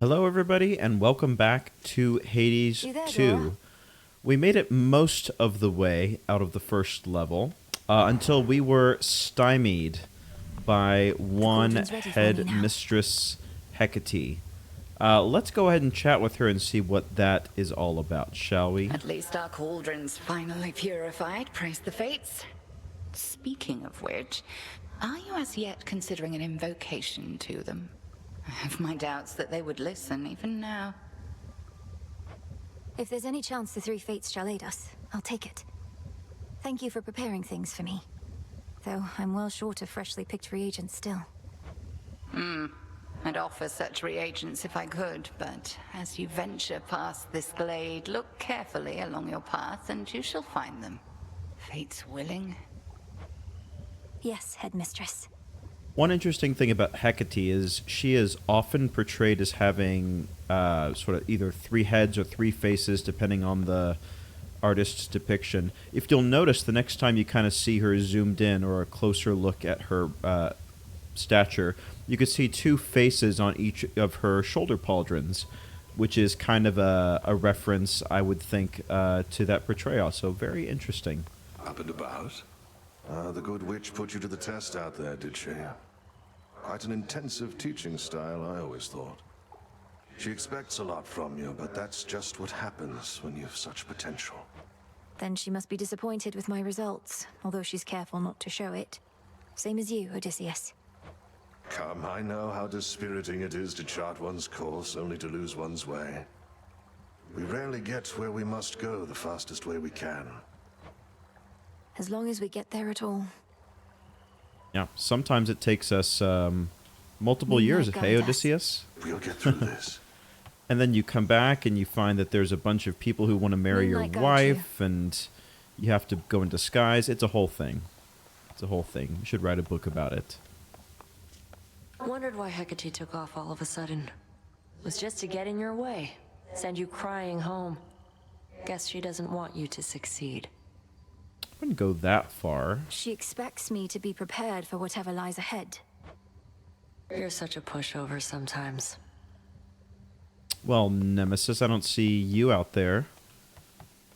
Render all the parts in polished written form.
Hello, everybody, and welcome back to Hades You there, 2. Dora? We made it most of the way out of the first level until we were stymied by one cauldron's ready for me head now. mistress, Hecate. Let's go ahead and chat with her and see what that is all about, shall we? At least our cauldron's finally purified, praise the fates. Speaking of which, are you as yet considering an invocation to them? I have my doubts that they would listen even now. If there's any chance the three fates shall aid us, I'll take it. Thank you for preparing things for me. Though I'm well short of freshly picked reagents still. I'd offer such reagents if I could, but as you venture past this glade, look carefully along your path and you shall find them. Fates willing. Yes, headmistress. One interesting thing about Hecate is she is often portrayed as having sort of either three heads or three faces, depending on the artist's depiction. If you'll notice, the next time you kind of see her zoomed in or a closer look at her stature, you could see two faces on each of her shoulder pauldrons, which is kind of a reference, I would think, to that portrayal. So very interesting. Up and about? The good witch put you to the test out there, did she? Quite an intensive teaching style, I always thought. She expects a lot from you, but that's just what happens when you've such potential. Then she must be disappointed with my results, although she's careful not to show it. Same as you, Odysseus. Come, I know how dispiriting it is to chart one's course only to lose one's way. We rarely get where we must go the fastest way we can. As long as we get there at all. Yeah, sometimes it takes us multiple Moonlight years, guide hey, us. Odysseus? We'll get through this. And then you come back and you find that there's a bunch of people who want to marry your Moonlight guide wife, and you have to go in disguise. It's a whole thing. It's a whole thing. You should write a book about it. Wondered why Hecate took off all of a sudden. Was just to get in your way. Send you crying home. Guess she doesn't want you to succeed. I wouldn't go that far. She expects me to be prepared for whatever lies ahead. You're such a pushover sometimes. Well, Nemesis, I don't see you out there.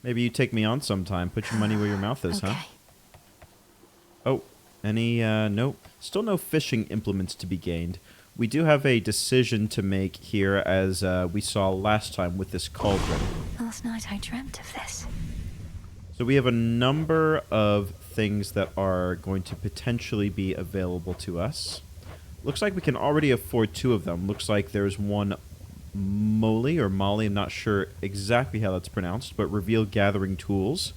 Maybe you take me on sometime. Put your money where your mouth is, Okay. huh? Oh, nope. Still no fishing implements to be gained. We do have a decision to make here, as we saw last time with this cauldron. Last night I dreamt of this. So we have a number of things that are going to potentially be available to us. Looks like we can already afford two of them. Looks like there's one Molly, I'm not sure exactly how that's pronounced, but reveal gathering tools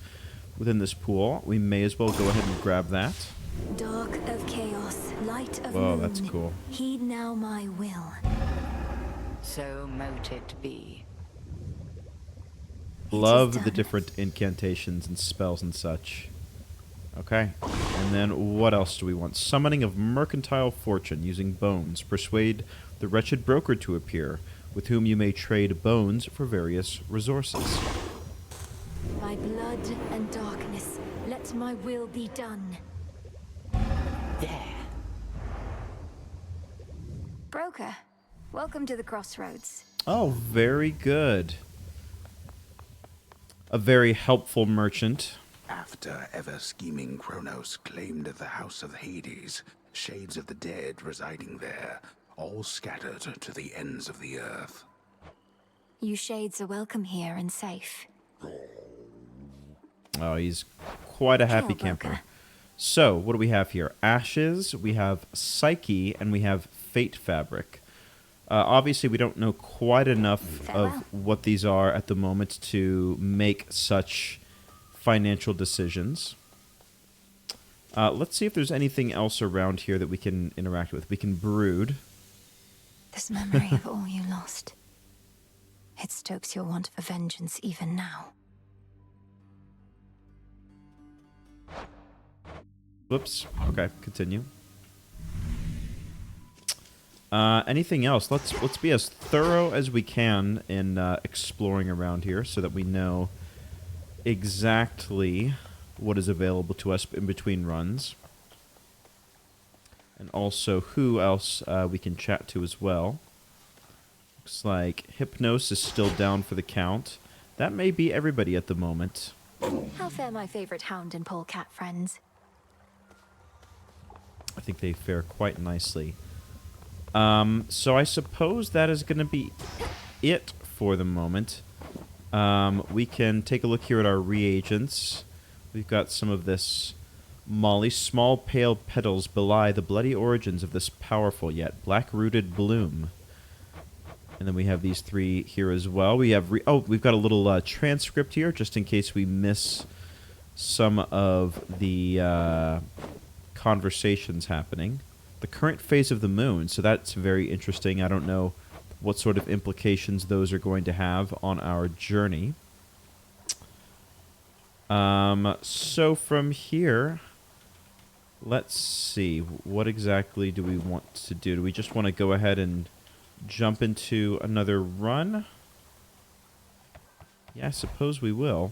within this pool. We may as well go ahead and grab that. Dark of chaos, light of Whoa, moon. that's cool. Heed now my will. So mote it be. Love the done. different incantations and spells and such. Okay. And then what else do we want? Summoning of mercantile fortune using bones. Persuade the wretched broker to appear, with whom you may trade bones for various resources. By blood and darkness, let my will be done. There. Broker, welcome to the crossroads. Oh, very good. A very helpful merchant. After ever-scheming Kronos claimed the House of Hades, shades of the dead residing there, all scattered to the ends of the earth. You shades are welcome here and safe. Oh, he's quite a happy Kill, camper. broker. So, what do we have here? Ashes, we have Psyche, and we have Fate Fabric. Obviously, we don't know quite enough Farewell. of what these are at the moment to make such financial decisions. Let's see if there's anything else around here that we can interact with. We can brood. This memory of all you lost. It stokes your want for vengeance even now. Whoops. Okay, continue. Anything else? Let's be as thorough as we can in exploring around here so that we know exactly what is available to us in between runs. And also who else we can chat to as well. Looks like Hypnos is still down for the count. That may be everybody at the moment. How fare my favorite hound and polecat friends? I think they fare quite nicely. So I suppose that is going to be it for the moment. We can take a look here at our reagents. We've got some of this Molly. Small pale petals belie the bloody origins of this powerful yet black-rooted bloom. And then we have these three here as well. We have we've got a little transcript here just in case we miss some of the conversations happening. The current phase of the moon, so that's very interesting. I don't know what sort of implications those are going to have on our journey. So from here, let's see. What exactly do we want to do? Do we just want to go ahead and jump into another run? Yeah, I suppose we will.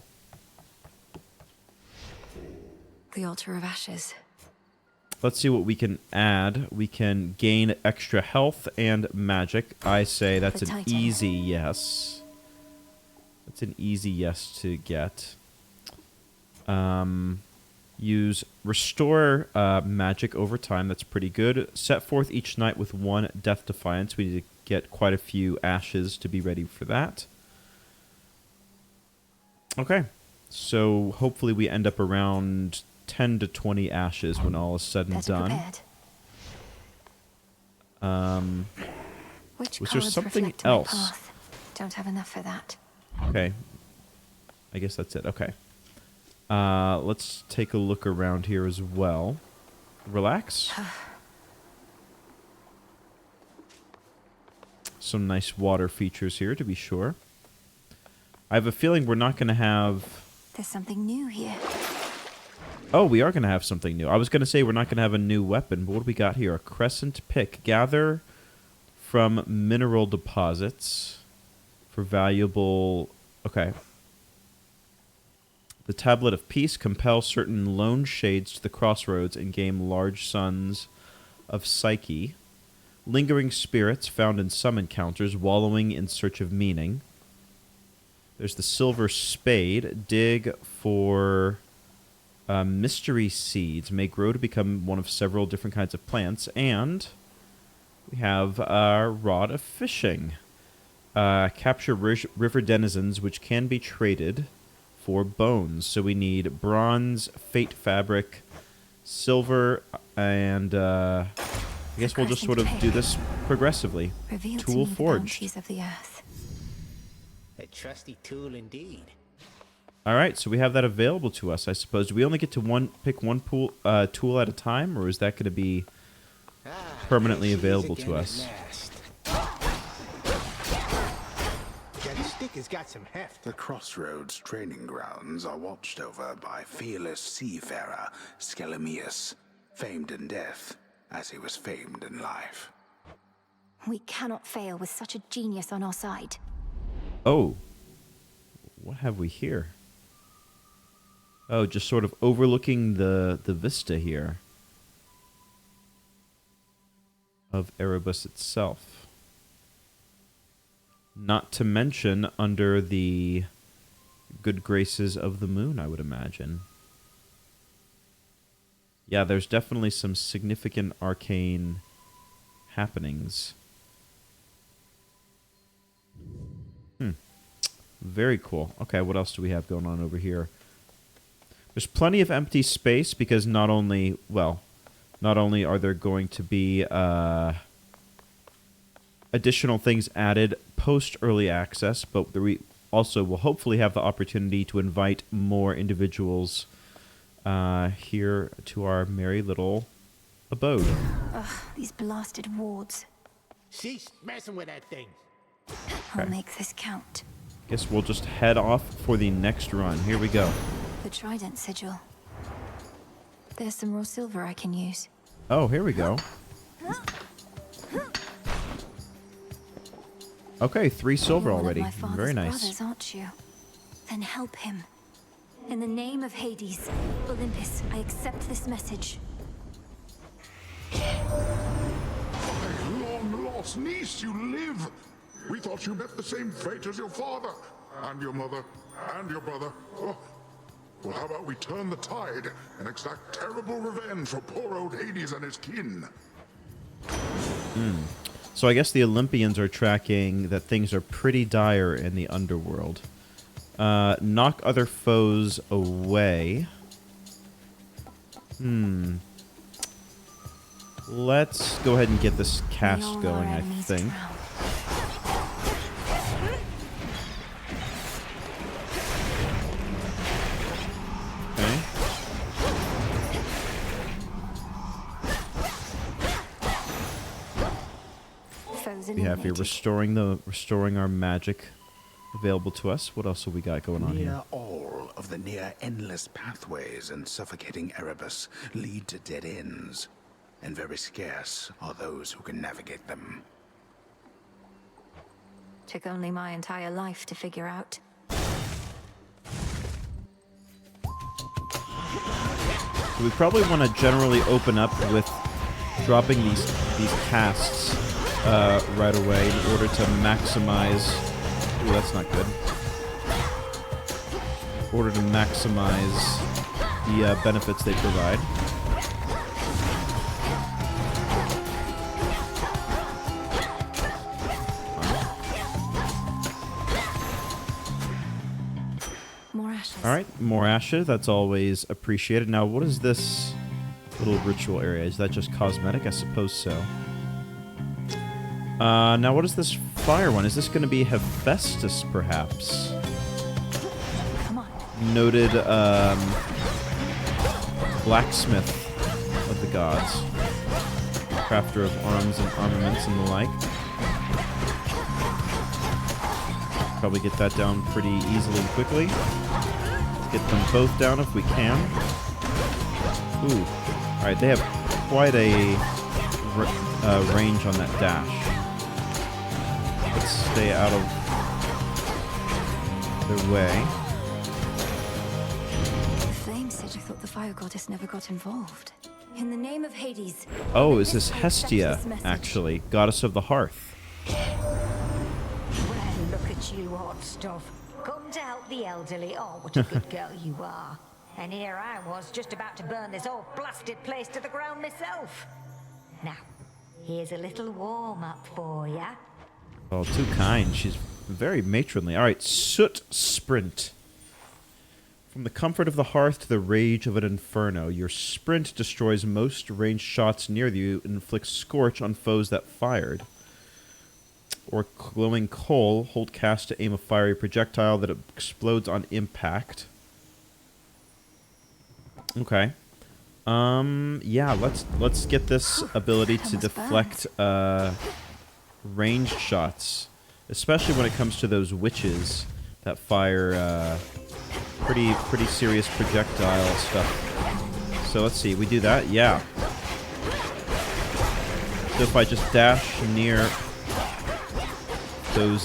The altar of ashes. Let's see what we can add. We can gain extra health and magic. I say that's an easy yes. That's an easy yes to get. Use restore magic over time. That's pretty good. Set forth each night with 1 death defiance. We need to get quite a few ashes to be ready for that. Okay. So hopefully we end up around 10 to 20 ashes when all is said and done. Was there something else? Don't have enough for that. Okay. I guess that's it. Okay. Let's take a look around here as well. Relax. Some nice water features here, to be sure. I have a feeling we're not going to have... There's something new here. Oh, we are going to have something new. I was going to say we're not going to have a new weapon, but what do we got here? A crescent pick. Gather from mineral deposits for valuable... Okay. The Tablet of Peace. Compel certain lone shades to the crossroads and gain large suns of Psyche. Lingering spirits found in some encounters, wallowing in search of meaning. There's the Silver Spade. Dig for mystery seeds. May grow to become one of several different kinds of plants. And we have our Rod of Fishing. Capture river denizens, which can be traded for bones. So we need bronze, fate fabric, silver, and I guess we'll just sort of do this progressively. Tool forged. Of the earth. A trusty tool indeed. All right, so we have that available to us, I suppose. Do we only get to pick one tool at a time, or is that going to be permanently available to us? That stick has got some heft. The crossroads training grounds are watched over by fearless seafarer Skelemius, famed in death as he was famed in life. We cannot fail with such a genius on our side. Oh. What have we here? Oh, just sort of overlooking the vista here of Erebus itself. Not to mention under the good graces of the moon, I would imagine. Yeah, there's definitely some significant arcane happenings. Very cool. Okay, what else do we have going on over here? There's plenty of empty space because not only are there going to be additional things added post-early access, but we also will hopefully have the opportunity to invite more individuals here to our merry little abode. Ugh, these blasted wards. Cease messing with that thing. I'll make this count. Guess we'll just head off for the next run. Here we go. The trident sigil. There's some raw silver I can use. Oh, here we go. Okay, 3 silver already. One of my Very father's nice. brothers, aren't you? Then help him. In the name of Hades, Olympus, I accept this message. My long-lost niece, you live! We thought you met the same fate as your father, and your mother, and your brother. Oh. Well, how about we turn the tide and exact terrible revenge for poor old Hades and his kin? So I guess the Olympians are tracking that things are pretty dire in the underworld. Knock other foes away. Let's go ahead and get this cast going, I think. We have here restoring our magic available to us. What else have we got going on here? Near all of the near endless pathways and suffocating Erebus lead to dead ends, and very scarce are those who can navigate them. Took only my entire life to figure out. We probably want to generally open up with dropping these casts right away in order to maximize. Ooh, that's not good. In order to maximize the benefits they provide. More ashes. All right, more ashes. That's always appreciated. Now, what is this little ritual area? Is that just cosmetic? I suppose so. Now, what is this fire one? Is this going to be Hephaestus, perhaps? Come on. Noted blacksmith of the gods. Crafter of arms and armaments and the like. Probably get that down pretty easily and quickly. Get them both down if we can. Ooh. Alright, they have quite a range on that dash. Let's stay out of their way. Flame said you thought the fire goddess never got involved. In the name of Hades. Oh, is this Hestia, actually? Goddess of the hearth. Well, look at you, hot stuff. Come to help the elderly. Oh, what a good girl you are. And here I was, just about to burn this whole blasted place to the ground myself. Now, here's a little warm-up for ya. Oh, too kind. She's very matronly. All right, Soot Sprint. From the comfort of the hearth to the rage of an inferno, your sprint destroys most ranged shots near you and inflicts scorch on foes that fired. Or glowing coal, hold cast to aim a fiery projectile that explodes on impact. Okay. Yeah, let's get this ability to deflect ranged shots, especially when it comes to those witches that fire pretty serious projectile stuff. So let's see, we do that, yeah. So if I just dash near those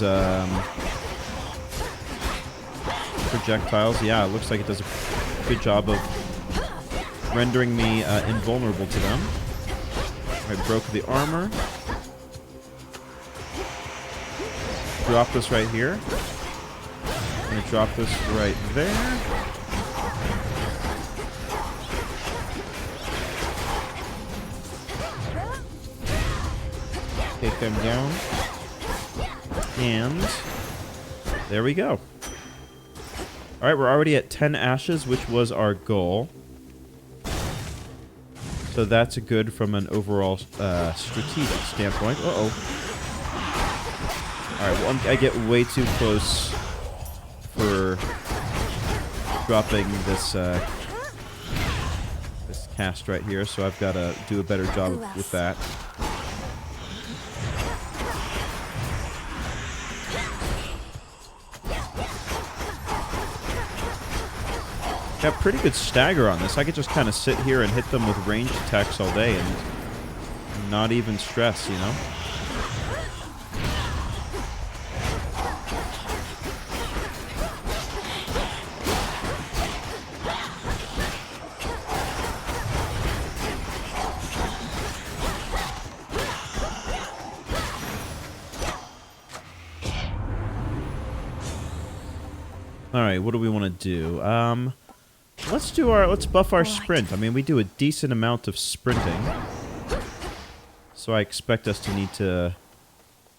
projectiles, yeah, it looks like it does a good job of rendering me invulnerable to them. I broke the armor. Drop this right here. I'm gonna drop this right there. Take them down. And there we go. Alright, we're already at 10 ashes, which was our goal. So that's good from an overall strategic standpoint. Uh-oh. Alright, well, I get way too close for dropping this this cast right here, so I've got to do a better job with that. Got pretty good stagger on this. I could just kind of sit here and hit them with ranged attacks all day and not even stress, you know? Alright, what do we want to do? Let's buff our sprint. I mean, we do a decent amount of sprinting. So I expect us to need to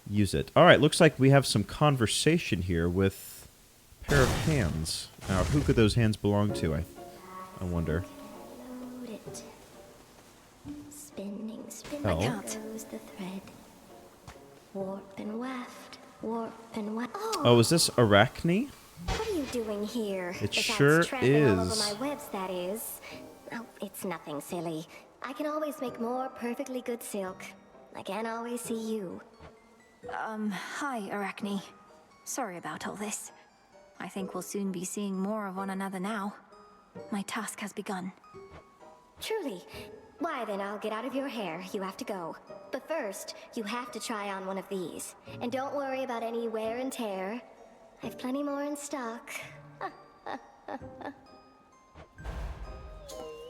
use it. Alright, looks like we have some conversation here with a pair of hands. Now, who could those hands belong to, I wonder. Load it. Spinning, Oh. goes the thread. Warp and weft, warp and weft. Oh, is this Arachne? What are you doing here? It Besides sure tramping all over is. my webs, that is. Oh, it's nothing silly. I can always make more perfectly good silk. I can't always see you. Hi, Arachne. Sorry about all this. I think we'll soon be seeing more of one another now. My task has begun. Truly. Why then, I'll get out of your hair. You have to go. But first, you have to try on one of these. And don't worry about any wear and tear. I've plenty more in stock.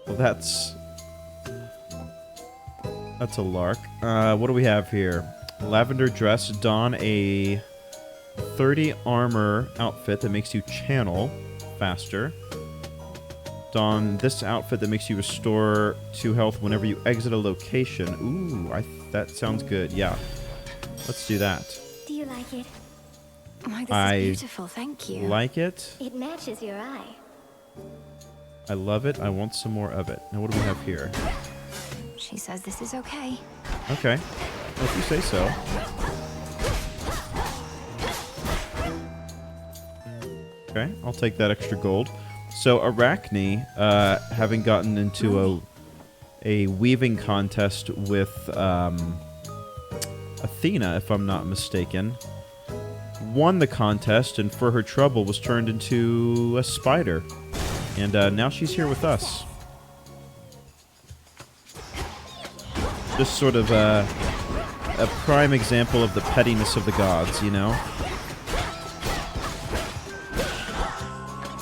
Well, that's a lark. What do we have here? Lavender dress. Don a 30 armor outfit that makes you channel faster. Don this outfit that makes you restore 2 health whenever you exit a location. Ooh, that sounds good. Yeah. Let's do that. Do you like it? Why, this is beautiful, thank you. Like it. It matches your eye. I love it. I want some more of it. Now, what do we have here? She says this is okay. Okay. Well, if you say so. Okay, I'll take that extra gold. So Arachne, having gotten into a weaving contest with Athena, if I'm not mistaken, won the contest, and for her trouble was turned into a spider. And now she's here with us. Just sort of a prime example of the pettiness of the gods, you know?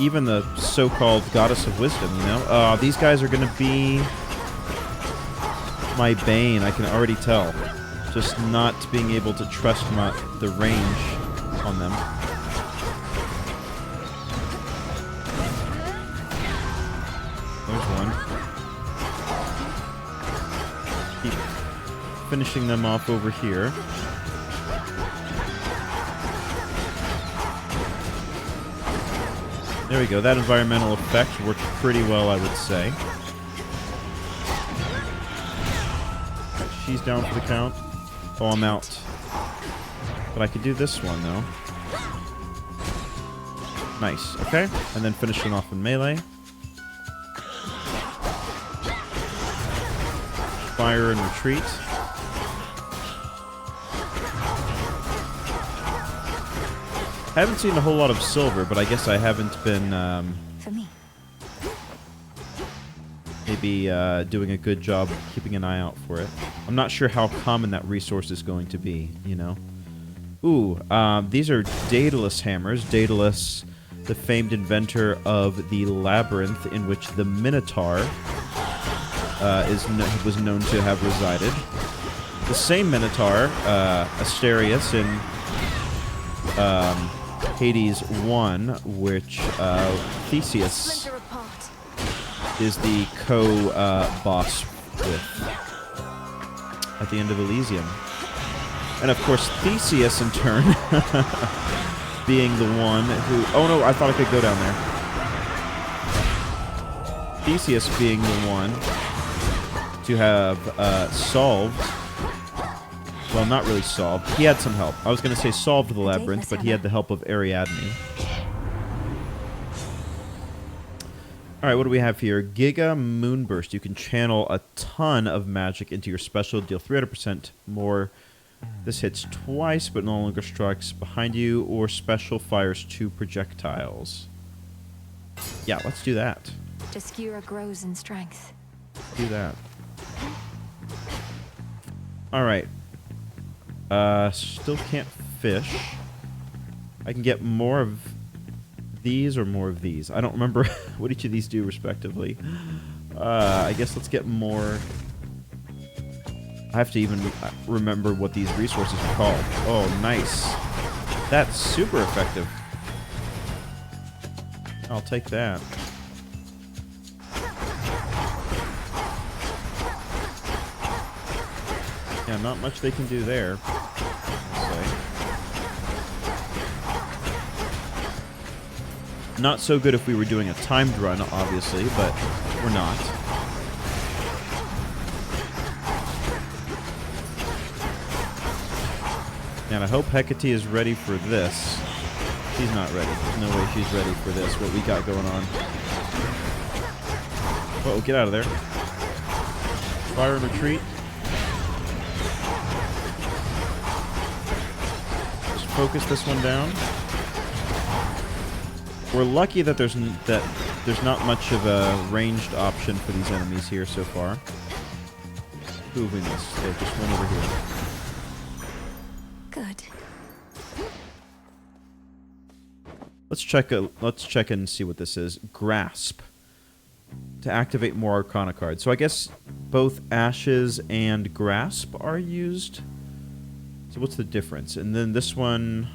Even the so-called goddess of wisdom, you know? These guys are gonna be my bane, I can already tell. Just not being able to trust the range on them. There's one. Keep finishing them off over here. There we go. That environmental effect worked pretty well, I would say. She's down for the count. Oh, I'm out. But I could do this one, though. Nice. Okay. And then finish it off in melee. Fire and retreat. I haven't seen a whole lot of silver, but I guess I haven't been For me. maybe doing a good job keeping an eye out for it. I'm not sure how common that resource is going to be, you know? Ooh, these are Daedalus hammers. Daedalus, the famed inventor of the labyrinth in which the Minotaur was known to have resided. The same Minotaur, Asterius in Hades 1, which Theseus is the co-boss with at the end of Elysium. And of course, Theseus in turn being the one who... Oh no, I thought I could go down there. Theseus being the one to have solved... Well, not really solved. He had some help. I was going to say solved the labyrinth, but he had the help of Ariadne. Alright, what do we have here? Giga Moonburst. You can channel a ton of magic into your special, deal 300% more. This hits twice, but no longer strikes behind you, or special fires 2 projectiles. Yeah, let's do that. Jaskira grows in strength. Do that. Alright. Still can't fish. I can get more of these or more of these. I don't remember what each of these do respectively. I guess let's get more. I have to even remember what these resources are called. Oh, nice. That's super effective. I'll take that. Yeah, not much they can do there. Not so good if we were doing a timed run, obviously, but we're not. And I hope Hecate is ready for this. She's not ready. There's no way she's ready for this, what we got going on. Uh-oh, get out of there. Fire and retreat. Just focus this one down. We're lucky that there's not much of a ranged option for these enemies here so far. Who have we missed? They just went over here. Good. Let's check and see what this is. Grasp. To activate more Arcana cards. So I guess both Ashes and Grasp are used. So what's the difference? And then this one...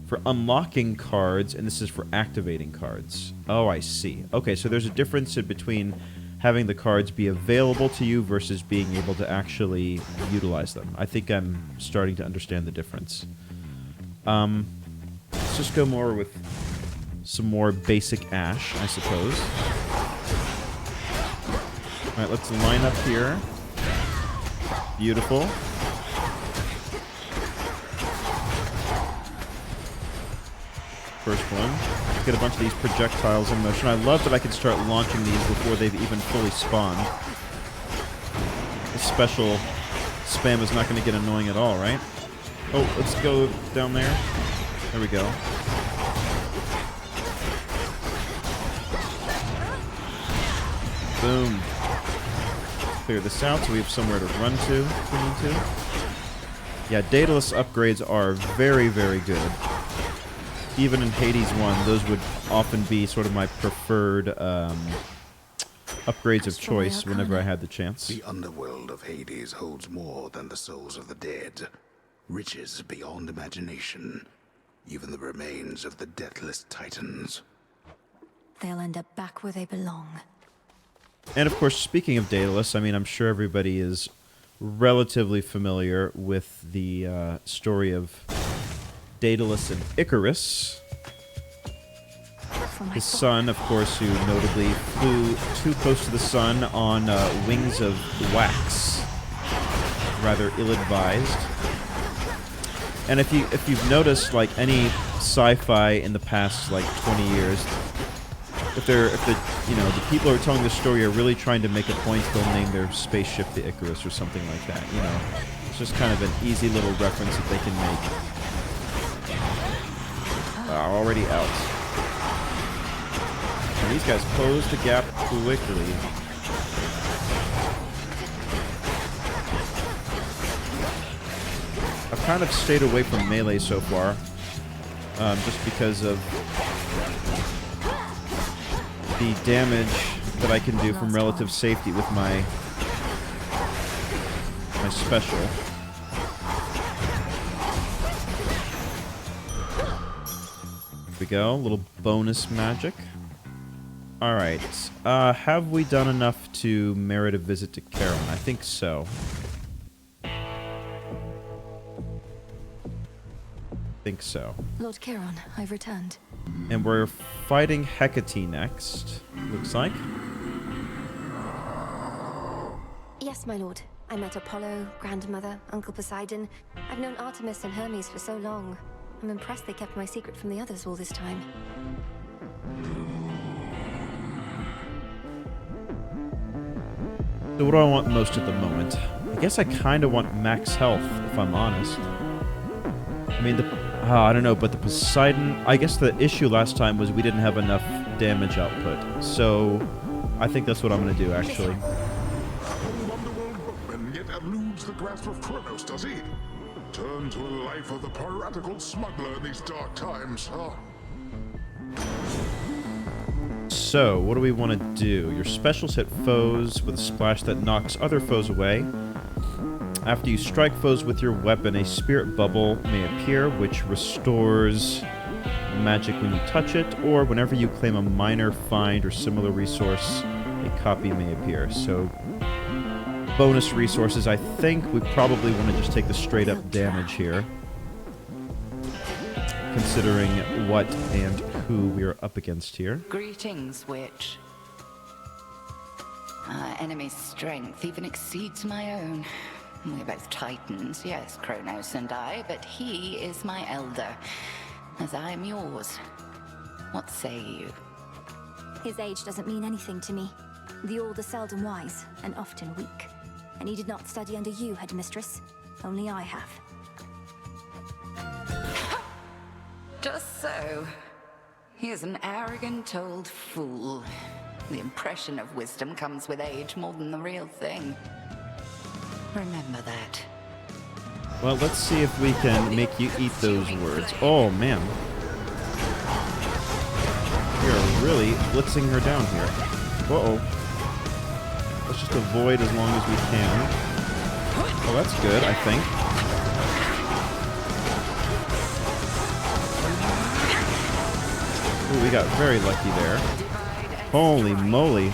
for unlocking cards, and this is for activating cards. Oh, I see. Okay, so there's a difference in between having the cards be available to you versus being able to actually utilize them. I think I'm starting to understand the difference. Let's just go more with some more basic Ash, I suppose. Alright, let's line up here. Beautiful. First one. Get a bunch of these projectiles in motion. I love that I can start launching these before they've even fully spawned. This special spam is not going to get annoying at all, right? Oh, let's go down there. There we go. Boom. Clear this out so we have somewhere to run to if we need to. Yeah, Daedalus upgrades are very, very good. Even in Hades 1, those would often be sort of my preferred upgrades of choice whenever I had the chance. The underworld of Hades holds more than the souls of the dead. Riches beyond imagination. Even the remains of the deathless titans. They'll end up back where they belong. And of course, speaking of Daedalus, I mean, I'm sure everybody is relatively familiar with the story of Daedalus and Icarus. His son, of course, who notably flew too close to the sun on wings of wax. Rather ill-advised. And if you've noticed, like any sci-fi in the past like 20 years, if the people who are telling the story are really trying to make a point, they'll name their spaceship the Icarus or something like that. You know, it's just kind of an easy little reference that they can make. Already out. And these guys close the gap quickly. I've kind of stayed away from melee so far, just because of the damage that I can do from relative safety with my special. Here we go, a little bonus magic. Alright, have we done enough to merit a visit to Charon? I think so. Lord Charon, I've returned. And we're fighting Hecate next, looks like. Yes, my lord. I met Apollo, Grandmother, Uncle Poseidon. I've known Artemis and Hermes for so long. I'm impressed they kept my secret from the others all this time. So what do I want most at the moment? I guess I kind of want max health, if I'm honest. I mean, I don't know, but the Poseidon... I guess the issue last time was we didn't have enough damage output. So I think that's what I'm going to do, actually. Underworld bookman yet eludes the grasp of Kronos, does he? Turn to a life of the piratical smuggler in these dark times, huh? So, what do we want to do? Your specials hit foes with a splash that knocks other foes away. After you strike foes with your weapon, a spirit bubble may appear, which restores magic when you touch it, or whenever you claim a minor find or similar resource, a copy may appear. So, bonus resources. I think we probably want to just take the straight up damage here, considering what and who we are up against here. Greetings, witch. Our enemy's strength even exceeds my own. We're both titans, yes, Kronos and I, but he is my elder, as I am yours. What say you? His age doesn't mean anything to me. The old are seldom wise, and often weak. And he did not study under you, headmistress. Only I have. Just so. He is an arrogant old fool. The impression of wisdom comes with age more than the real thing. Remember that. Well, let's see if we can make you eat those words. Oh, man. We are really blitzing her down here. Uh-oh. Let's just avoid as long as we can. Oh, that's good, I think. Ooh, we got very lucky there. Holy moly.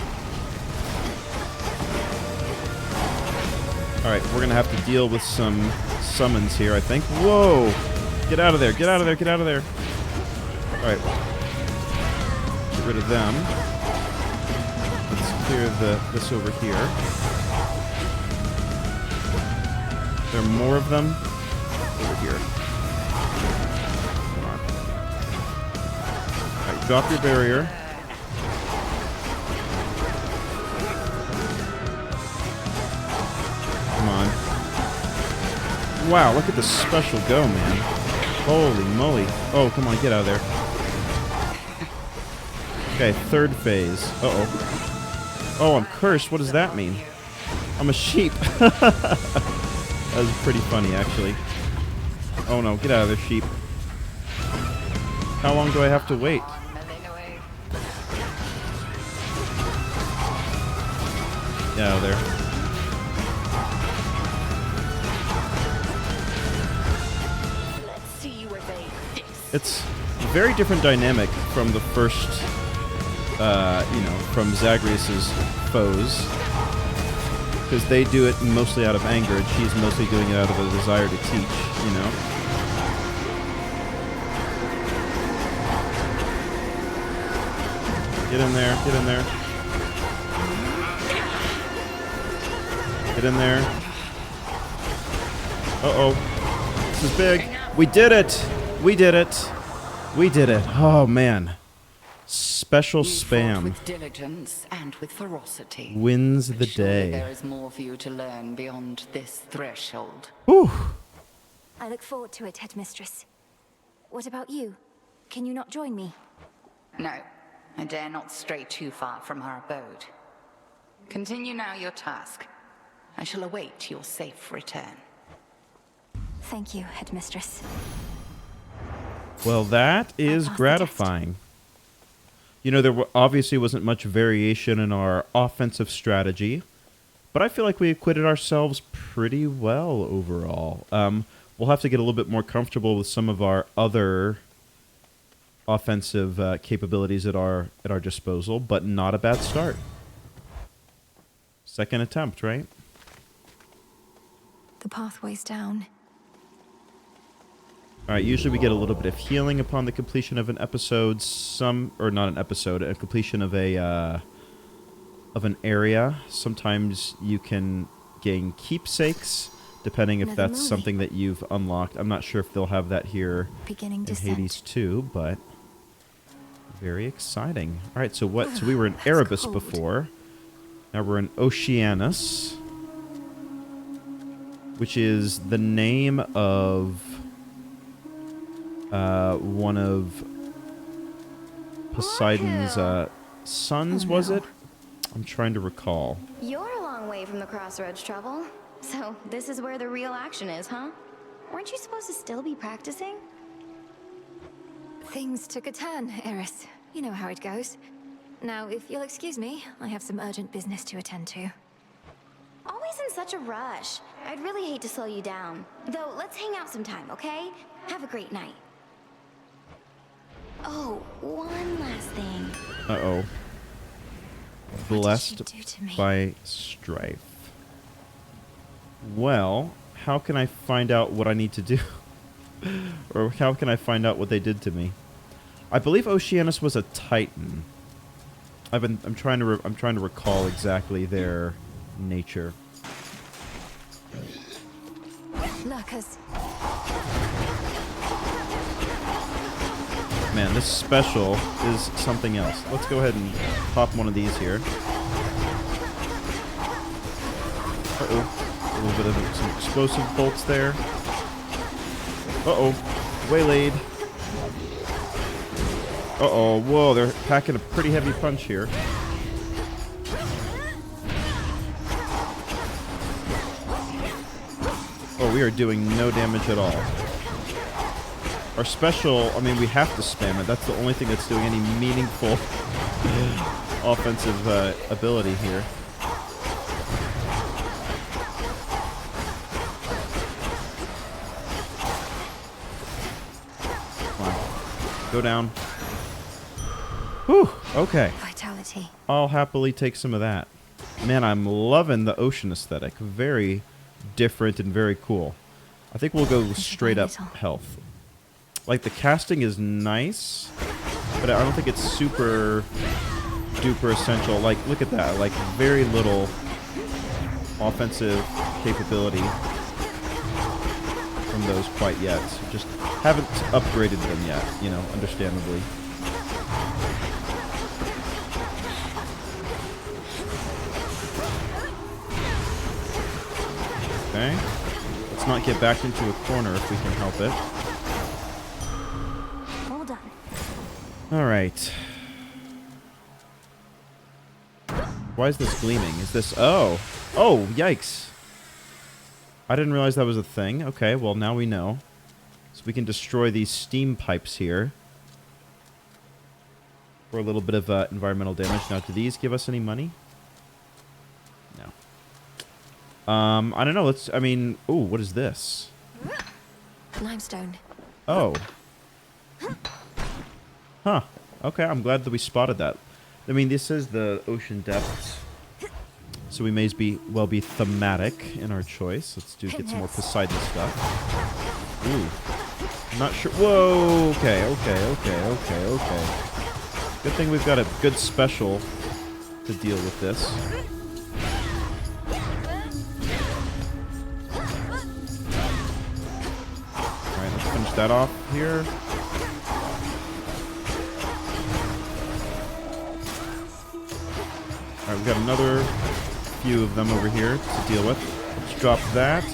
Alright, we're going to have to deal with some summons here, I think. Whoa! Get out of there, get out of there, get out of there. Alright. Get rid of them. Let's clear this over here. There are more of them? Over here. Come on. Alright, drop your barrier. Come on. Wow, look at the special go, man. Holy moly. Oh, come on, get out of there. Okay, third phase. Uh-oh. Oh, I'm cursed. What does that mean? I'm a sheep. That was pretty funny, actually. Oh no, get out of there, sheep. How long do I have to wait? Get out of there. It's a very different dynamic from the first, from Zagreus's foes. Because they do it mostly out of anger, and she's mostly doing it out of a desire to teach, you know? Get in there, get in there. Get in there. Uh-oh. This is big. We did it! We did it! We did it. Oh, man. Special spam. With diligence and with ferocity. Wins the day. There is more for you to learn beyond this threshold. Whew. I look forward to it, headmistress. What about you? Can you not join me? No, I dare not stray too far from our abode. Continue now your task. I shall await your safe return. Thank you, headmistress. Well, that is gratifying. You know, there obviously wasn't much variation in our offensive strategy, but I feel like we acquitted ourselves pretty well overall. We'll have to get a little bit more comfortable with some of our other offensive capabilities at our disposal, but not a bad start. Second attempt, right? The pathway's down. All right, usually we get a little bit of healing upon the completion of an episode, a completion of an area. Sometimes you can gain keepsakes, depending if that's something that you've unlocked. I'm not sure if they'll have that here in Hades too, but very exciting. All right, so what? So we were in Erebus before. Now we're in Oceanus, which is the name of one of Poseidon's sons, was it? I'm trying to recall. You're a long way from the crossroads, Trouble. So this is where the real action is, huh? Weren't you supposed to still be practicing? Things took a turn, Eris. You know how it goes. Now, if you'll excuse me, I have some urgent business to attend to. Always in such a rush. I'd really hate to slow you down. Though, let's hang out sometime, okay? Have a great night. Oh, one last thing. Uh-oh. Blessed do to me? by strife. Well, how can I find out what I need to do? Or how can I find out what they did to me? I believe Oceanus was a Titan. I'm trying to recall exactly their nature. Lurkers. Man, this special is something else. Let's go ahead and pop one of these here. Uh-oh. A little bit of some explosive bolts there. Uh-oh. Waylaid. Uh-oh. Whoa, they're packing a pretty heavy punch here. Oh, we are doing no damage at all. Our special, I mean, we have to spam it. That's the only thing that's doing any meaningful offensive ability here. Come on. Go down. Whew, okay. Vitality. I'll happily take some of that. Man, I'm loving the ocean aesthetic. Very different and very cool. I think we'll go straight up health. Like, the casting is nice, but I don't think it's super duper essential. Like, look at that. Like, very little offensive capability from those quite yet. Just haven't upgraded them yet, you know, understandably. Okay. Let's not get back into a corner if we can help it. All done. All right. Why is this gleaming? Is this... Oh! Oh, yikes. I didn't realize that was a thing. Okay, well, now we know. So we can destroy these steam pipes here. For a little bit of environmental damage. Now, do these give us any money? No. I don't know. Let's... I mean... Ooh, what is this? Limestone. Oh. Huh. Okay, I'm glad that we spotted that. I mean, this is the ocean depths. So we may well be thematic in our choice. Let's get some more Poseidon stuff. Ooh. I'm not sure. Whoa! Okay. Good thing we've got a good special to deal with this. Alright, let's finish that off here. Alright, we've got another few of them over here to deal with. Let's drop that.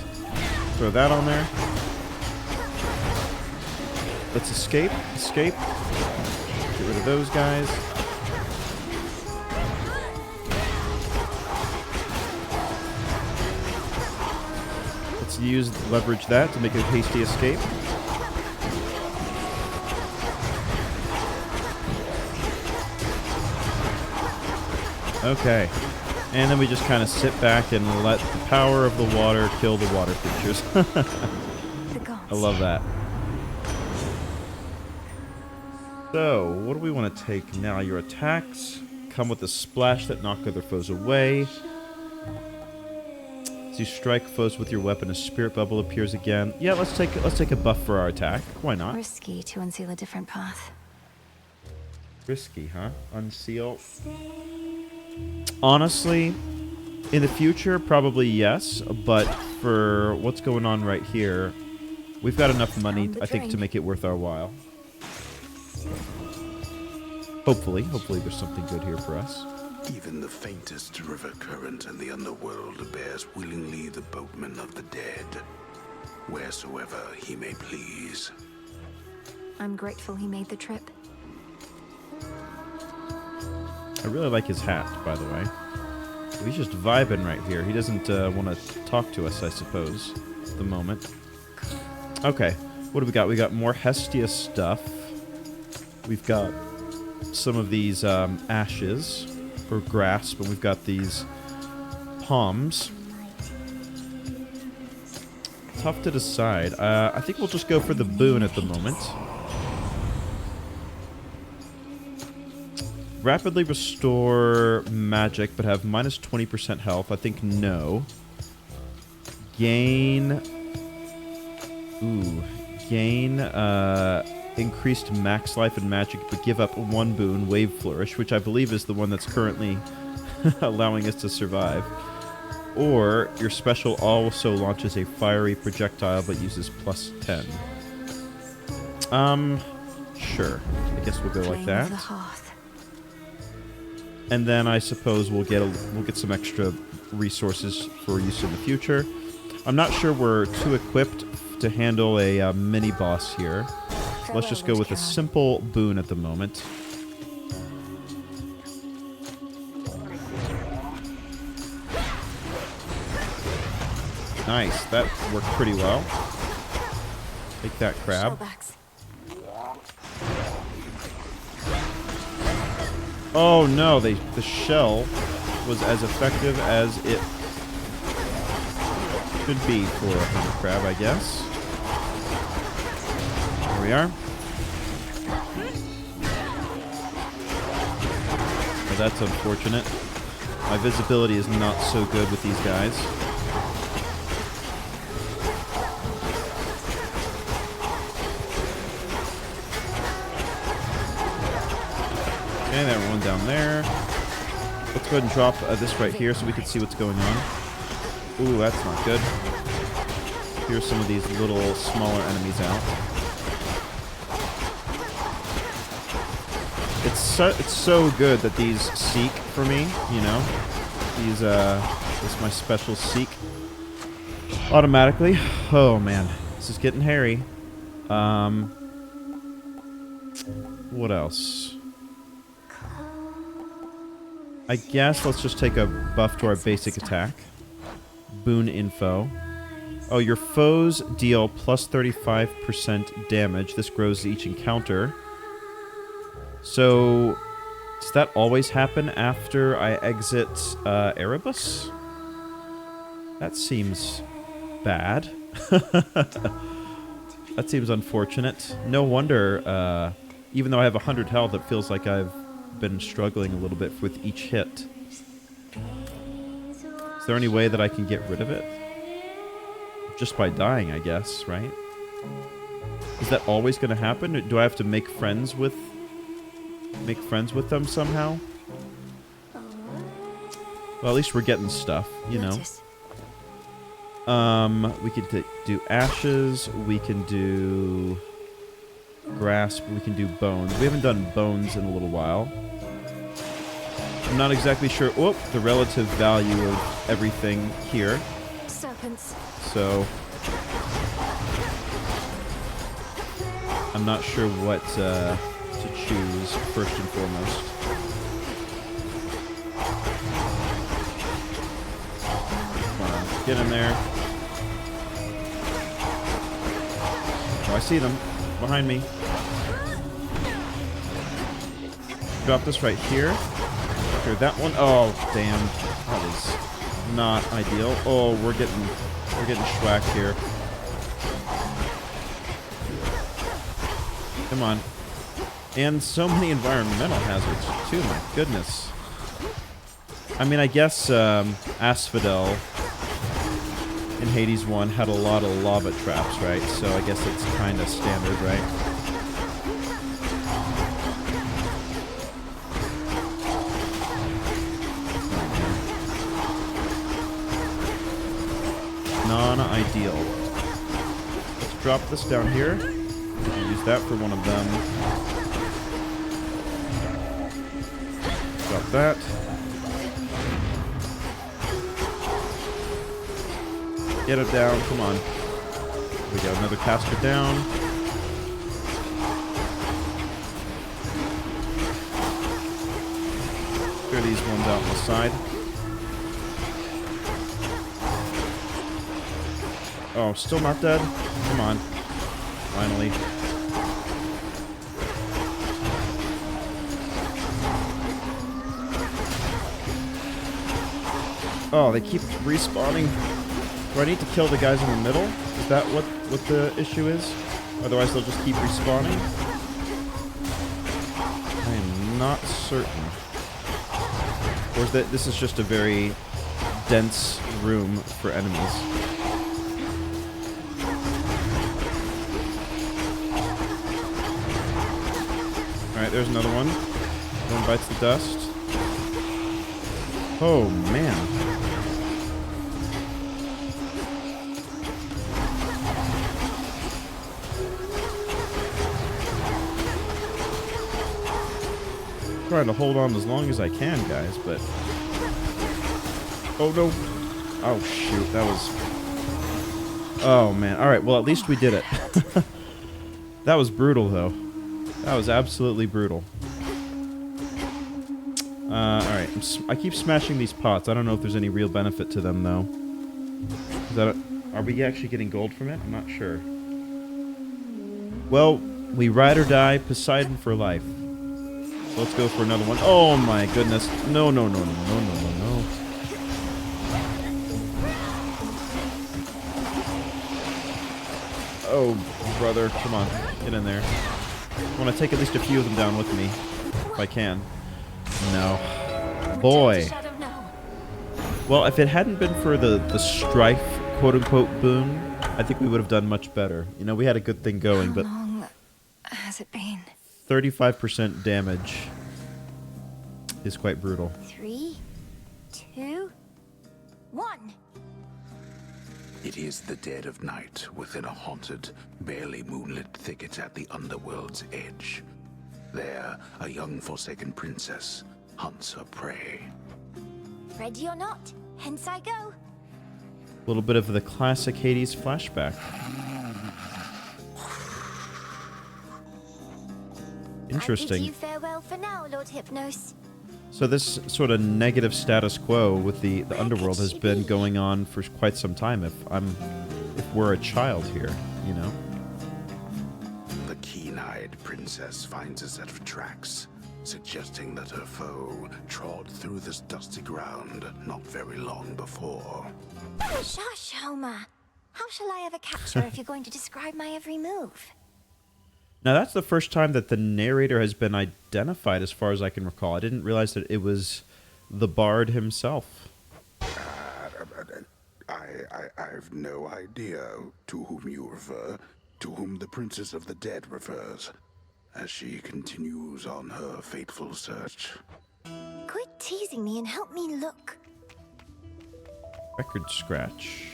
Throw that on there. Let's escape. Escape. Get rid of those guys. Let's leverage that to make a hasty escape. Okay. And then we just kind of sit back and let the power of the water kill the water creatures. I love that. So, what do we want to take now? Your attacks come with a splash that knock other foes away. As you strike foes with your weapon, a spirit bubble appears again. Yeah, let's take a buff for our attack. Why not? Risky to unseal a different path. Risky, huh? Unseal. Honestly, in the future, probably yes, but for what's going on right here, we've got enough money, I think, to make it worth our while. Hopefully there's something good here for us. Even the faintest river current in the underworld bears willingly the boatman of the dead, wheresoever he may please. I'm grateful he made the trip. I really like his hat, by the way. He's just vibing right here. He doesn't want to talk to us, I suppose, at the moment. Okay, what do we got? We got more Hestia stuff. We've got some of these ashes for grasp, and we've got these palms. Tough to decide. I think we'll just go for the boon at the moment. Rapidly restore magic, but have minus 20% health. I think no. Gain... Ooh. Gain increased max life and magic, but give up 1 boon, Wave Flourish, which I believe is the one that's currently allowing us to survive. Or your special also launches a fiery projectile, but uses plus 10. Sure. I guess we'll go like that. And then I suppose we'll get some extra resources for use in the future. I'm not sure we're too equipped to handle a mini boss here. So let's just go with a simple boon at the moment. Nice, that worked pretty well. Take that, crab. Oh no, the shell was as effective as it should be for a honey crab, I guess. There we are. Oh, that's unfortunate. My visibility is not so good with these guys. Okay, that one down there. Let's go ahead and drop this right here so we can see what's going on. Ooh, that's not good. Here's some of these little smaller enemies out. It's so good that these seek for me, you know. These this is my special seek automatically. Oh man, this is getting hairy. What else? I guess let's just take a buff to our basic attack. Boon info. Oh, your foes deal plus 35% damage. This grows each encounter. So, does that always happen after I exit Erebus? That seems bad. That seems unfortunate. No wonder, even though I have 100 health, it feels like I've been struggling a little bit with each hit. Is there any way that I can get rid of it? Just by dying, I guess, right? Is that always going to happen? Or do I have to make friends with them somehow? Well, at least we're getting stuff, you know. We can do ashes, we can do grasp, we can do bones. We haven't done bones in a little while. I'm not exactly sure the relative value of everything here. Serpents. So I'm not sure what to choose first and foremost. Come on, get in there. Oh, I see them behind me. Drop this right here. Clear that one. Oh, damn. That is not ideal. Oh, we're getting schwacked here. Come on. And so many environmental hazards, too. My goodness. I mean, I guess Asphodel in Hades 1 had a lot of lava traps, right? So I guess it's kind of standard, right? Non-ideal. Let's drop this down here. Use that for one of them. Drop that. Get it down. Come on. There we go. Another caster down. Clear these ones out on the side. Oh, still not dead? Come on. Finally. Oh, they keep respawning. Do I need to kill the guys in the middle? Is that what the issue is? Otherwise they'll just keep respawning? I am not certain. Or is that this is just a very dense room for enemies? Alright, there's another one. One bites the dust. Oh, man. Trying to hold on as long as I can, guys, but... Oh, no. Oh, shoot. That was... Oh, man. Alright, well, at least we did it. That was brutal, though. That was absolutely brutal. Alright. I keep smashing these pots. I don't know if there's any real benefit to them, though. Are we actually getting gold from it? I'm not sure. Well, we ride or die. Poseidon for life. So let's go for another one. Oh my goodness. No, no, no, no, no, no, no, no. Oh, brother. Come on. Get in there. I want to take at least a few of them down with me. If I can. No. Boy. Well, if it hadn't been for the strife, quote-unquote, boon, I think we would have done much better. You know, we had a good thing going, but... How long has it been? 35% damage is quite brutal. 3, 2, 1. It is the dead of night within a haunted, barely moonlit thicket at the Underworld's edge. There, a young forsaken princess hunts her prey. Ready or not, hence I go. A little bit of the classic Hades flashback. Interesting. I bid you farewell for now, Lord Hypnos. So this sort of negative status quo with the Underworld has been going on for quite some time. If we're a child here, you know. The keen-eyed princess finds a set of tracks, suggesting that her foe trod through this dusty ground not very long before. Shush, Homer. How shall I ever catch her if you're going to describe my every move? Now, that's the first time that the narrator has been identified, as far as I can recall. I didn't realize that it was the bard himself. I've no idea to whom you refer, to whom the Princess of the Dead refers, as she continues on her fateful search. Quit teasing me and help me look. Record scratch.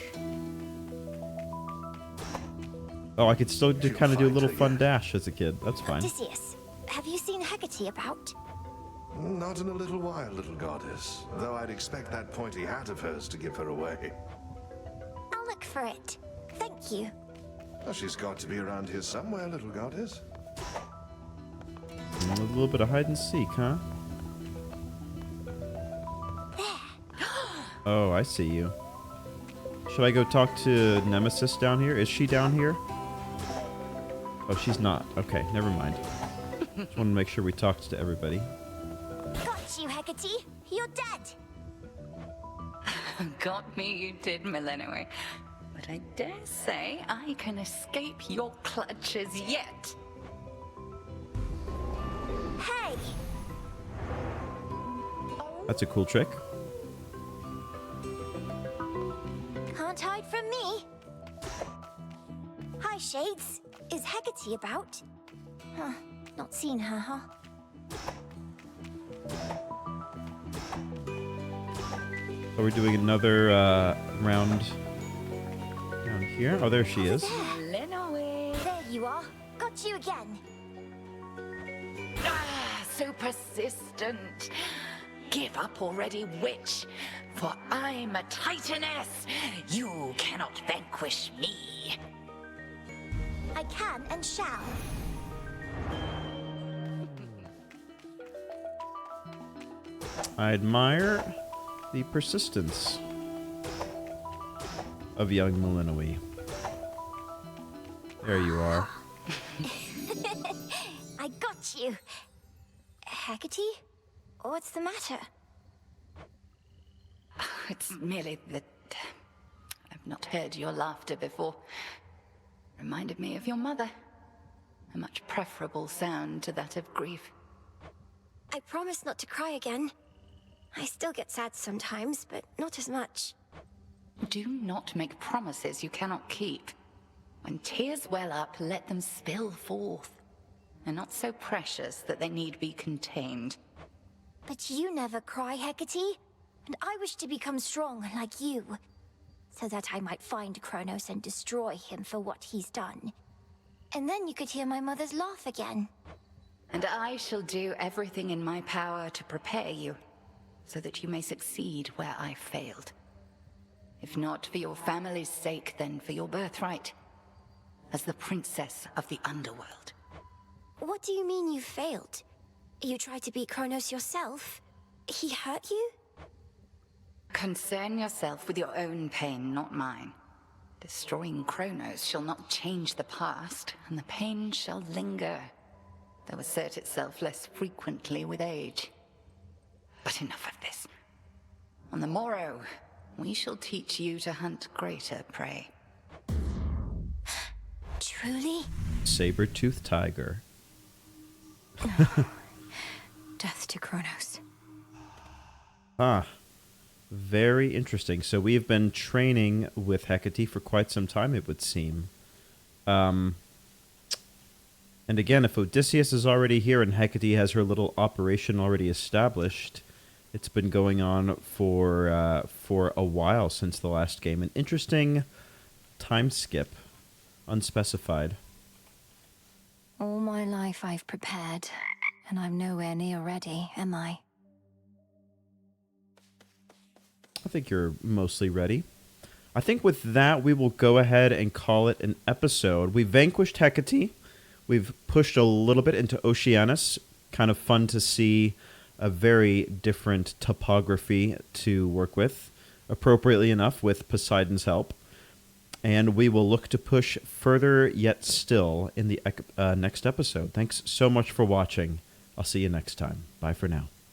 Oh, I could still kind of do a little fun dash as a kid. That's fine. Odysseus, have you seen Hecate about? Not in a little while, little goddess. Though I'd expect that pointy hat of hers to give her away. I'll look for it. Thank you. Well, she's got to be around here somewhere, little goddess. A little bit of hide and seek, huh? Oh, I see you. Should I go talk to Nemesis down here? Is she down here? Oh, she's not. Okay, never mind. Just want to make sure we talked to everybody. Got you, Hecate. You're dead. Got me, you did, Melinoe. But I dare say I can escape your clutches yet. Hey! That's a cool trick. Can't hide from me. Hi, Shades. Is Hecate about? Huh. Not seen her, huh? So we're doing another round down here. Oh, there she is. Melinoe. There you are. Got you again. Ah, so persistent. Give up already, witch. For I'm a titaness. You cannot vanquish me. I can and shall. I admire the persistence of young Melinoe. There you are. I got you. Hecate? What's the matter? It's merely that I've not heard your laughter before. Reminded me of your mother. A much preferable sound to that of grief. I promise not to cry again. I still get sad sometimes, but not as much. Do not make promises you cannot keep. When tears well up, let them spill forth. They're not so precious that they need be contained. But you never cry, Hecate. And I wish to become strong like you, so that I might find Kronos and destroy him for what he's done. And then you could hear my mother's laugh again. And I shall do everything in my power to prepare you, so that you may succeed where I failed. If not for your family's sake, then for your birthright, as the princess of the Underworld. What do you mean you failed? You tried to beat Kronos yourself? He hurt you? Concern yourself with your own pain, not mine. Destroying Kronos shall not change the past, and the pain shall linger, though assert itself less frequently with age. But enough of this. On the morrow, we shall teach you to hunt greater prey. Truly? Saber-toothed tiger. Death to Kronos. Ah, very interesting. So we have been training with Hecate for quite some time, it would seem. And again, if Odysseus is already here and Hecate has her little operation already established, it's been going on for a while since the last game. An interesting time skip, unspecified. All my life I've prepared, and I'm nowhere near ready, am I? I think you're mostly ready. I think with that, we will go ahead and call it an episode. We vanquished Hecate. We've pushed a little bit into Oceanus. Kind of fun to see a very different topography to work with, appropriately enough with Poseidon's help. And we will look to push further yet still in the next episode. Thanks so much for watching. I'll see you next time. Bye for now.